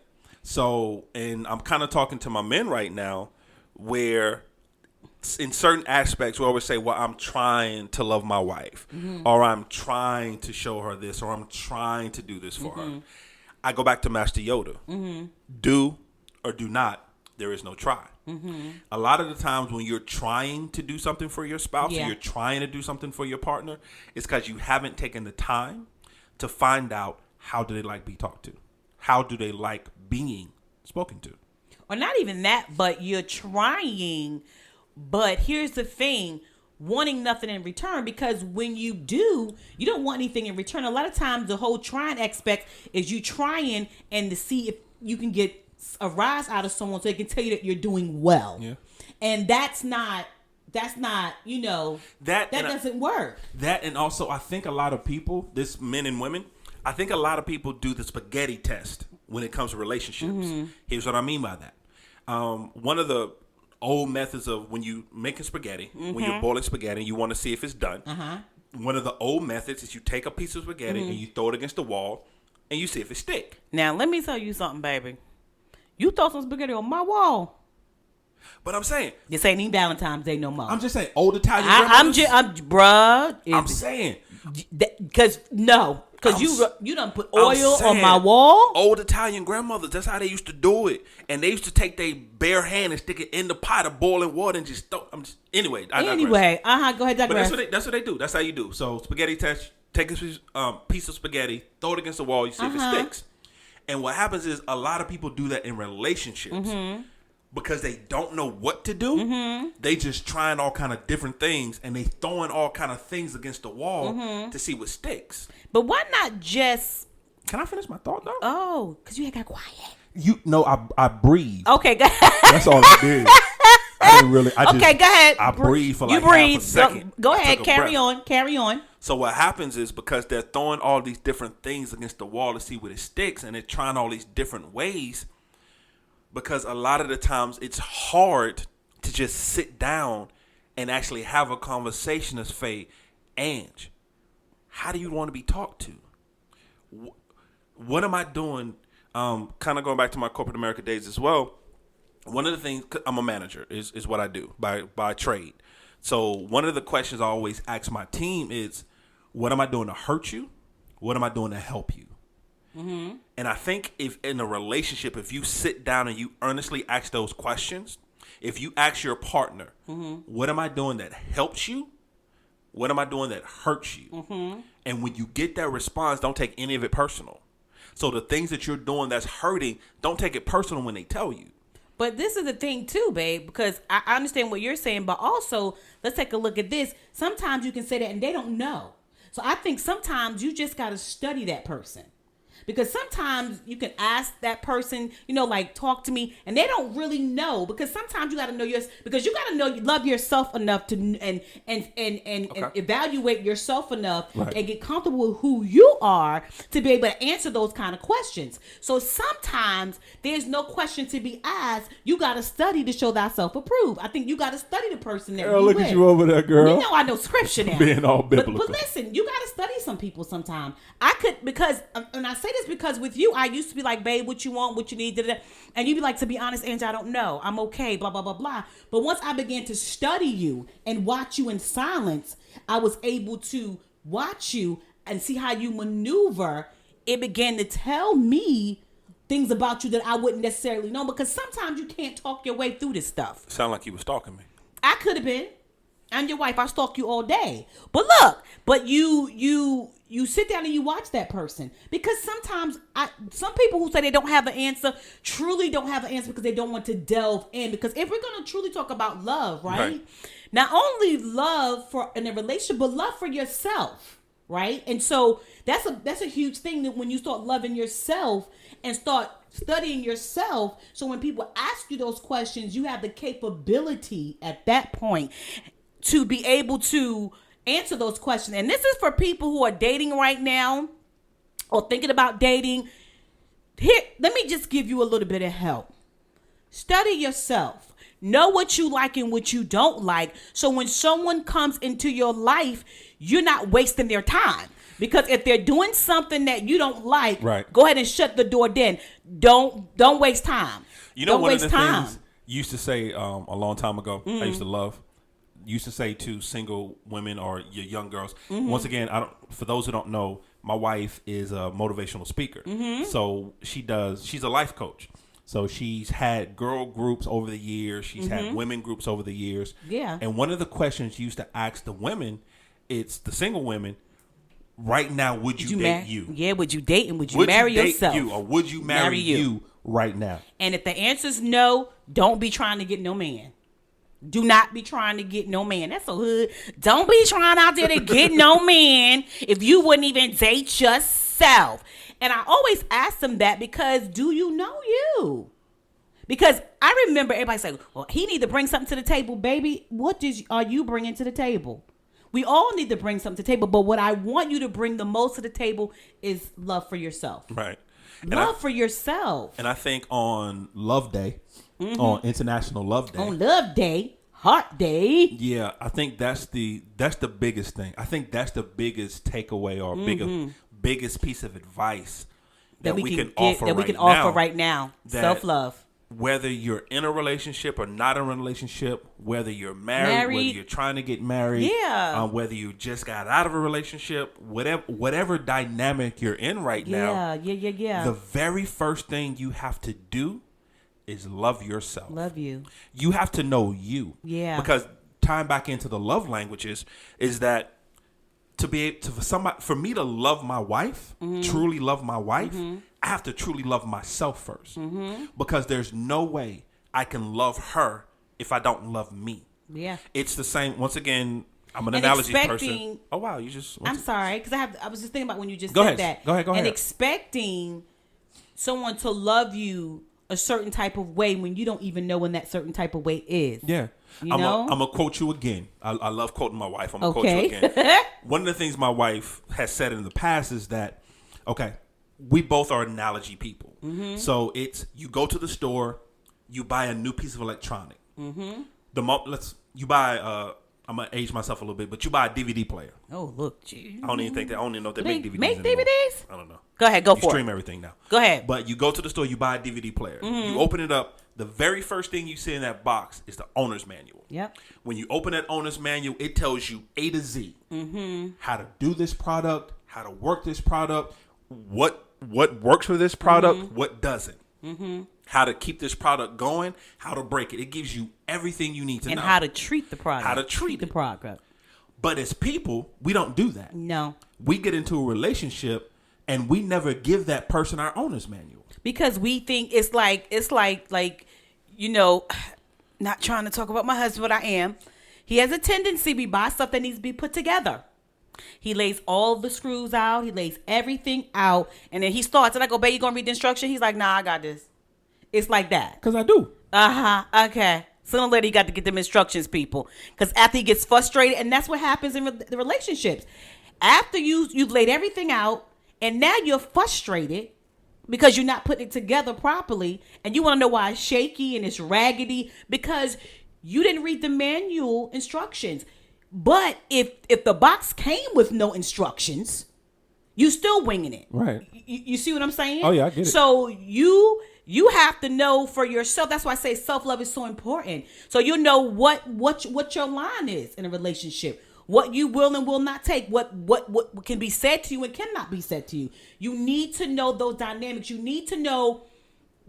And I'm kind of talking to my men right now where in certain aspects we always say, well, I'm trying to love my wife or I'm trying to show her this or I'm trying to do this for her. I go back to Master Yoda. Do or do not, there is no try. A lot of the times when you're trying to do something for your spouse or you're trying to do something for your partner, it's because you haven't taken the time to find out how do they like be talked to? How do they like being spoken to? Or not even that, but you're trying. But here's the thing, wanting nothing in return, because when you do, you don't want anything in return. A lot of times the whole trying aspect is you trying and to see if you can get a rise out of someone so they can tell you that you're doing well. Yeah. And that's not, you know, that doesn't work. That, and also I think a lot of people, this men and women, I think a lot of people do the spaghetti test when it comes to relationships. Here's what I mean by that. One of the old methods of when you making spaghetti, when you're boiling spaghetti, you want to see if it's done. One of the old methods is you take a piece of spaghetti and you throw it against the wall and you see if it stick. Now, let me tell you something, baby. You throw some spaghetti on my wall. But I'm saying this ain't even Valentine's Day no more. I'm just saying old Italian grandmothers. I'm saying because you done put oil on my wall. Old Italian grandmothers, that's how they used to do it, and they used to take their bare hand and stick it in the pot of boiling water and just throw. Anyway, I digress. Go ahead, digress. But that's what they do. That's how you do. So spaghetti test. Take a piece of spaghetti, throw it against the wall. You see if it sticks. And what happens is a lot of people do that in relationships because they don't know what to do. They just trying all kind of different things and they throwing all kind of things against the wall to see what sticks. But why not just? Can I finish my thought though? Oh, because you ain't got quiet. I breathe. Okay, go ahead. That's all I did. I didn't really. Okay, go ahead. I breathe for like half a second. Go ahead. Carry on. So what happens is because they're throwing all these different things against the wall to see what it sticks, and they're trying all these different ways. Because a lot of the times it's hard to just sit down and actually have a conversation as Faye, Ange, how do you want to be talked to? What am I doing? Kind of going back to my corporate America days as well. One of the things, I'm a manager, is what I do by trade. So one of the questions I always ask my team is, what am I doing to hurt you? What am I doing to help you? And I think if in a relationship, if you sit down and you earnestly ask those questions, if you ask your partner, what am I doing that helps you? What am I doing that hurts you? And when you get that response, don't take any of it personal. So the things that you're doing that's hurting, don't take it personal when they tell you. But this is the thing too, babe, because I understand what you're saying, but also let's take a look at this. Sometimes you can say that and they don't know. So I think sometimes you just got to study that person. Because sometimes you can ask that person, like, talk to me, and they don't really know. Because sometimes you got to know because you got to know you love yourself enough to and evaluate yourself enough and get comfortable with who you are to be able to answer those kind of questions. So sometimes there's no question to be asked. You got to study to show thyself approved. I think you got to study the person that girl, look at you over there, girl. You know I know scripture now. Being all biblical. But listen, you got to study some people sometimes. And I say this because with you, I used to be like, babe, what you want, what you need, and you'd be like, to be honest, Angie, I don't know. I'm okay, blah, blah, blah, blah. But once I began to study you and watch you in silence, I was able to watch you and see how you maneuver. It began to tell me things about you that I wouldn't necessarily know, because sometimes you can't talk your way through this stuff. Sound like you was stalking me. I could have been. I'm your wife. I stalk you all day. But look, you sit down and you watch that person, because sometimes some people who say they don't have an answer truly don't have an answer because they don't want to delve in. Because if we're going to truly talk about love, right? not only love for in a relationship, but love for yourself, right? And so that's a huge thing, that when you start loving yourself and start studying yourself, so when people ask you those questions, you have the capability at that point to be able to answer those questions. And this is for people who are dating right now or thinking about dating. Here, let me just give you a little bit of help. Study yourself. Know what you like and what you don't like. So when someone comes into your life, you're not wasting their time. Because if they're doing something that you don't like, right, go ahead and shut the door then. Don't waste time. You know, don't one of the things you used to say a long time ago, I used to say to single women or your young girls, once again, for those who don't know, my wife is a motivational speaker. So she's a life coach. So she's had girl groups over the years. She's had women groups over the years. Yeah. And one of the questions she used to ask the women, it's the single women, right now, would you date you? Yeah, would you date and would you marry yourself? You, or would you marry you right now? And if the answer is no, don't be trying to get no man. Do not be trying to get no man. That's so hood. Don't be trying out there to get no man if you wouldn't even date yourself. And I always ask them that because do you know you? Because I remember everybody saying, well, he need to bring something to the table. Baby, what are you bringing to the table? We all need to bring something to the table, but what I want you to bring the most to the table is love for yourself. Right. Love for yourself. And I think on Love Day, on International Love Day. On Love Day, Heart Day. Yeah, I think that's the biggest thing. I think that's the biggest takeaway or biggest piece of advice that we can offer right now. Self-love. Whether you're in a relationship or not in a relationship, whether you're married, whether you're trying to get married, whether you just got out of a relationship, whatever dynamic you're in right now, the very first thing you have to do is love yourself. Love you. You have to know you. Yeah. Because tying back into the love languages is that for me to love my wife, truly love my wife, I have to truly love myself first. Because there's no way I can love her if I don't love me. Yeah. It's the same. Once again, I'm an analogy person. Oh, wow. I'm sorry. Because I was just thinking about when you just said that. Go ahead. And expecting someone to love you a certain type of way when you don't even know when that certain type of way is. Yeah. You know? I'm going to quote you again. I love quoting my wife. I'm going to quote you again. One of the things my wife has said in the past is that, okay, we both are analogy people. So it's, you go to the store, you buy a new piece of electronic. You buy, I'm going to age myself a little bit, but you buy a DVD player. Oh, look, gee. I don't even know if they make DVDs Make anymore. DVDs? I don't know. Go ahead, go for it. You stream everything now. Go ahead. But you go to the store, you buy a DVD player. You open it up. The very first thing you see in that box is the owner's manual. Yep. When you open that owner's manual, it tells you A to Z. How to do this product, how to work this product, what works for this product, what doesn't. How to keep this product going, how to break it. It gives you everything you need to know. And how to treat the product. How to treat the product. But as people, we don't do that. No. We get into a relationship and we never give that person our owner's manual. Because we think it's like, you know, not trying to talk about my husband, but I am. He has a tendency, we buy stuff that needs to be put together. He lays all the screws out. He lays everything out. And then he starts, and I go, babe, you going to read the instruction? He's like, nah, I got this. It's like that. Because I do. Okay. Sooner or later, you got to get them instructions, people. Because after he gets frustrated, and that's what happens in the relationships. After you've laid everything out, and now you're frustrated because you're not putting it together properly, and you want to know why it's shaky and it's raggedy, because you didn't read the manual instructions. But if the box came with no instructions, you still winging it. Right. You see what I'm saying? Oh, yeah, I get it. So you have to know for yourself. That's why I say self-love is so important. So you know what your line is in a relationship. What you will and will not take. What can be said to you and cannot be said to you. You need to know those dynamics. You need to know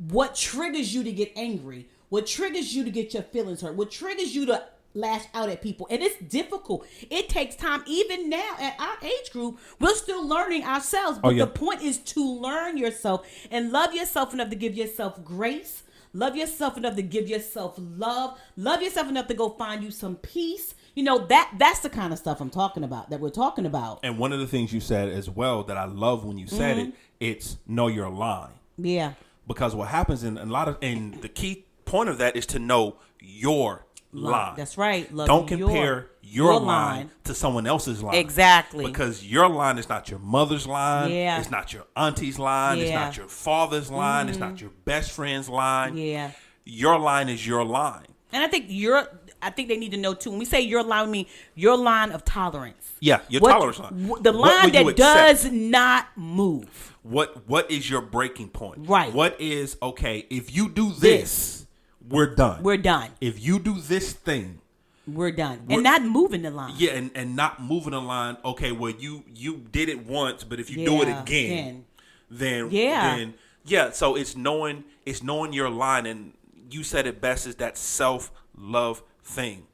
what triggers you to get angry. What triggers you to get your feelings hurt. What triggers you to lash out at people. And it's difficult. It takes time. Even now at our age group, we're still learning ourselves. But the point is to learn yourself and love yourself enough to give yourself grace, Love yourself enough to give yourself love. Love yourself enough to go find you some peace. You know, that's the kind of stuff I'm talking about, that we're talking about. And one of the things you said as well that I love when you said it, it's know your line. Yeah. Because what happens and the key point of that is to know your line. That's right. Don't compare your line to someone else's line. Exactly. Because your line is not your mother's line. Yeah. It's not your auntie's line. Yeah. It's not your father's line. It's not your best friend's line. Yeah. Your line is your line. And I think they need to know too. When we say your line, we mean your line of tolerance. Yeah, your tolerance line. The line that does not move. What is your breaking point? Right. What is, okay, if you do this, we're done. We're done. If you do this thing, we're done. And not moving the line. Yeah, and not moving the line. Okay, well, you did it once, but if you do it again, then so it's knowing your line, and you said it best, is that self-love thing.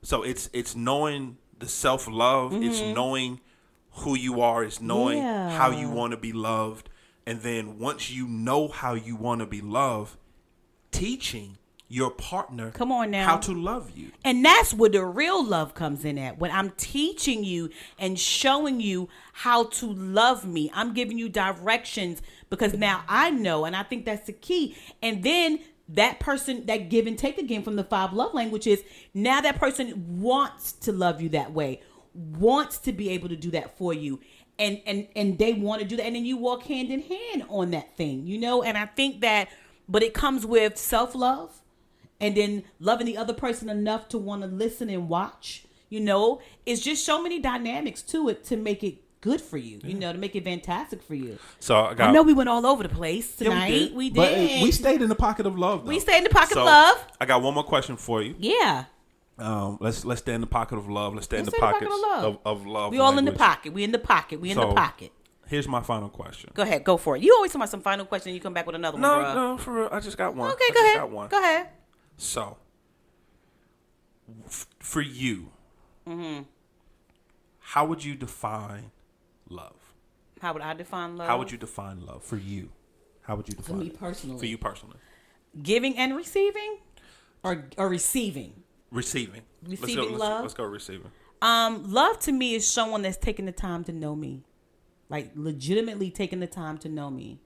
So it's knowing the self-love, it's knowing who you are, it's knowing how you want to be loved, and then once you know how you want to be loved, teaching your partner how to love you. And that's where the real love comes in at. When I'm teaching you and showing you how to love me, I'm giving you directions, because now I know, and I think that's the key. And then that person, that give and take again from the 5 love languages, now that person wants to love you that way, wants to be able to do that for you. And they want to do that. And then you walk hand in hand on that thing, you know? And I think that, but it comes with self-love, and then loving the other person enough to want to listen and watch, you know? It's just so many dynamics to it to make it good for you, you know, to make it fantastic for you. So I know we went all over the place tonight. We did. But we stayed in the pocket of love, though. We stayed in the pocket of love. I got one more question for you. Yeah. Let's stay in the pocket of love. Let's stay in the pocket of love. We all in the pocket. We in the pocket. We in the pocket. Here's my final question. Go ahead. Go for it. You always talk about some final question and you come back with another one, bro. No, for real. I just got one. Okay, go ahead. Go ahead. So, for you, how would you define love? How would I define love? How would you define love for you? How would you define it? For me personally. For you personally. Giving and receiving, or receiving? Receiving. Love. Let's go receiving. Love to me is someone that's taking the time to know me. Like legitimately taking the time to know me.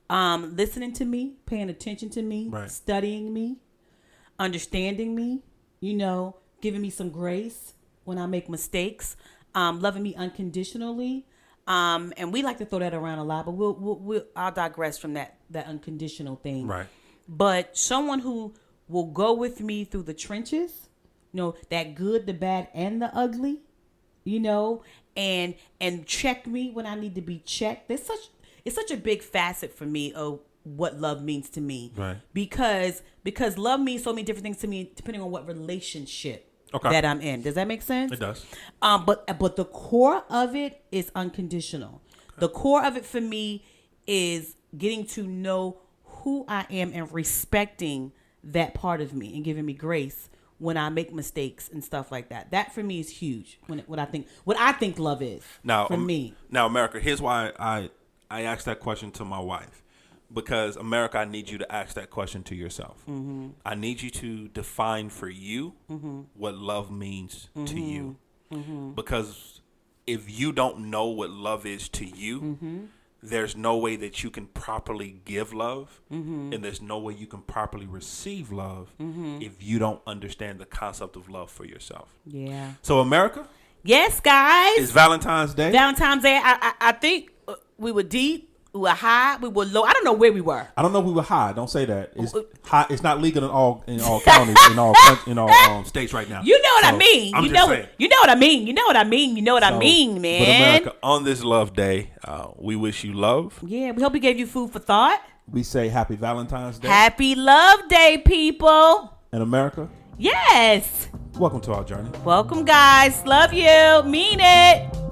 Listening to me, paying attention to me, studying me, understanding me, you know, giving me some grace when I make mistakes, loving me unconditionally. And we like to throw that around a lot, but I'll digress from that unconditional thing. Right. But someone who will go with me through the trenches, you know, that good, the bad, and the ugly, you know, and check me when I need to be checked. It's such a big facet for me of what love means to me. Right. Because love means so many different things to me depending on what relationship that I'm in. Does that make sense? It does. But the core of it is unconditional. Okay. The core of it for me is getting to know who I am and respecting that part of me and giving me grace when I make mistakes and stuff like that. That for me is huge. What I think love is for me. Now, America, here's why I asked that question to my wife. Because, America, I need you to ask that question to yourself. Mm-hmm. I need you to define for you what love means to you. Mm-hmm. Because if you don't know what love is to you, there's no way that you can properly give love, and there's no way you can properly receive love if you don't understand the concept of love for yourself. Yeah. So, America? Yes, guys. It's Valentine's Day. Valentine's Day. I think we were deep. We were high. We were low. I don't know where we were. I don't know if we were high. Don't say that. It's high. It's not legal in all counties, in all states right now. You know what I mean. You know what I mean. You know what I mean. You know what I mean, man. But America, on this Love Day, we wish you love. Yeah, we hope we gave you food for thought. We say Happy Valentine's Day. Happy Love Day, people. And America. Yes. Welcome to our journey. Welcome, guys. Love you. Mean it.